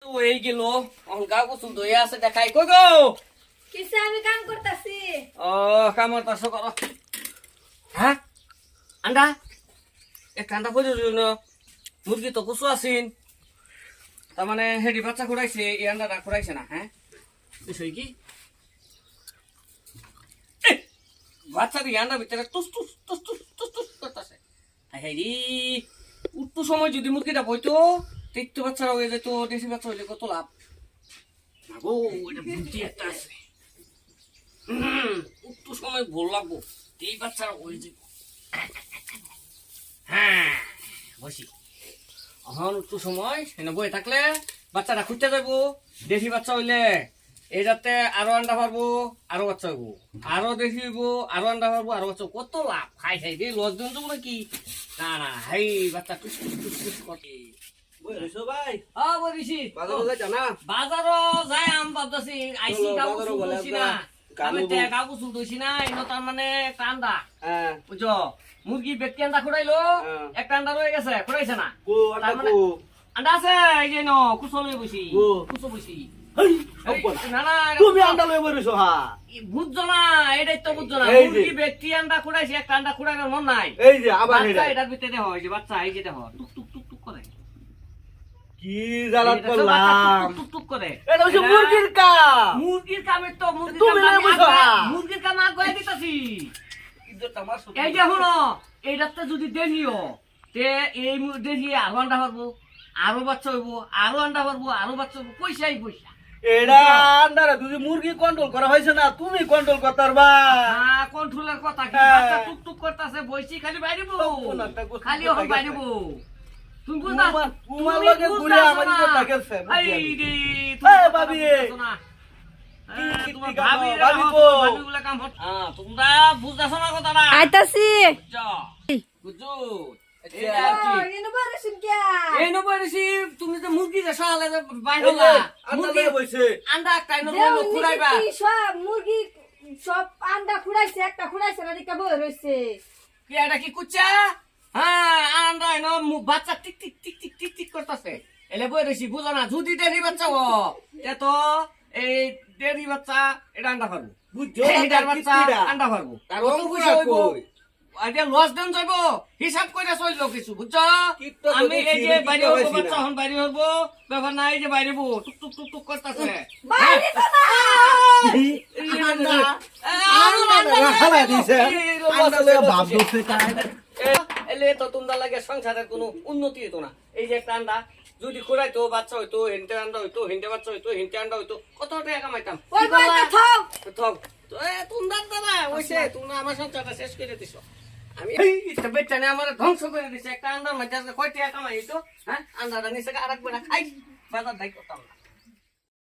তো এই গেল অহংকার গোসল ধুয়ে আছে দেখাই কই গো কিসে আমি কাম করতাছি। ও কাম করতাছো করো হ্যাঁ আন্ডা একটা আন্ডা করে দিল মুরগি তো কুসু আছিন তার মানে হেডি বাচ্চা খুঁড়াইছে এই আন্ডাটা খুঁড়াইছে না হ্যাঁ বিষয় কি বাচ্চা দিয়ে আন্ডার ভিতরে টুস টুস টুস টুস টুস টুস করতেছে হেডি উঠতো সময় যদি মুরগিটা বইতো দেখতে বাচ্চারা হয়ে যেত দেশি বাচ্চা হইলে কত লাভ গো এটা বুদ্ধি একটা আছে উঠতো সময় ভুল লাগবো এই বাচ্চারা হয়ে যাব হ্যাঁ বসি এখন উঠতো সময় এনে বই থাকলে বাচ্চাটা খুঁজতে যাবো দেশি বাচ্চা হইলে এই যাতে আরো আন্ডা পারবো আরো বাচ্চা হইব আরো দেশি হইব আরো আন্ডা পারবো আরো বাচ্চা কত লাভ খাই খাই দিয়ে লস দিন যাবো নাকি না না হাই বাচ্চা টুস টুস টুস টুস করে বাজারও যাই আম ভাবতেছি আইসি কাগজ তুলছি না আমি কাগজ তুলছি না এনো তার মানে একটা আন্ডা বুঝছো মুরগি ব্যক্তি আন্ডা খুঁড়াইলো একটা আন্ডা রয়ে গেছে খুঁড়াইছে না তার মানে আন্ডা আছে এই যে কুচো লই বসি কুচো বসি না না তুমি আন্ডা লই বইছো হা বুঝছো না এটাই তো বুঝছো না মুরগি ব্যক্তি আন্ডা খুঁড়াইছে একটা আন্ডা খুঁড়ানোর মন নাই এই যে আবার এটার ভিতরে হয় যে বাচ্চা এই যে দেখো টুক টুক টুক টুক করে কি জালাত করলাম টুক টুক করে এটা হচ্ছে মুরগির কাম মুরগির কামে তো তুমি লই বইছো হা মুরগির কাম আগে দিতাছি এই যে হলো এইটাতে যদি দেখিও তে এই দেখি আরো আন্ডা পারবো আরো বাচ্চা হইব আরো আন্ডা পারবো আরো বাচ্চা হইব পয়সাই পয়সা এটা আন্ডারে যদি মুরগি কন্ট্রোল করা হয়েছে না তুমি কন্ট্রোল করতে পারবা হ্যাঁ কন্ট্রোলের কথা কি বাচ্চা টুক টুক করতেছে বইছি খালি বাইরেবো খালি ওখানে বাইরেবো তুমি বুঝা তোমার লগে ঘুরে আমার ইজ্জত থাকেছে এই রে এই ভাবি তোমরা বুঝতেছো না কথাটা আইতাছি বুঝছো তুমি তো মুরগি যে সকালে বাইরে মুরগি আন্ডা একটা খুঁড়াইবা সব মুরগি সব আন্ডা খুঁড়াইছে একটা খুঁড়াইছে না দিকে বই রইছে কি এটা কি কুচ্চা হ্যাঁ আন্ডা এনো বাচ্চা tick tick tick tick tick tick করতেছে এলে বই রইছি বুঝো না যদি দেরি বাচ্চা ও তো এই দেরি বাচ্চা এটা আন্ডা পারবো বুঝছো বাচ্চা আন্ডা পারবো লস দেন যাইব হিসাব করে চলল কিছু বুঝছো আমি এই যে বাইরে হবো বাচ্চা হন বাইরে হবো ব্যাপার না এই যে বাইরে হবো টুক টুক টুক টুক করতেছে এলে তো তোমরা লাগে সংসারের কোনো উন্নতি হতো না এই যে একটা আন্ডা যদি খুঁড়াইতো বাচ্চা হইতো হেনতে আন্ডা হইতো হেনতে বাচ্চা হইতো হেনতে আন্ডা হইতো কত টাকা কামাইতাম তোমরা দাদা ওইসে তোমরা আমার সংসারটা শেষ করে দিছো আমি বেচানে আমার ধ্বংস করে দিছে একটা আন্ডার মধ্যে কয় টাকা কামাই হইতো হ্যাঁ আন্ডাটা নিচে আরেক বেলা খাই বাজার দায়ী করতাম না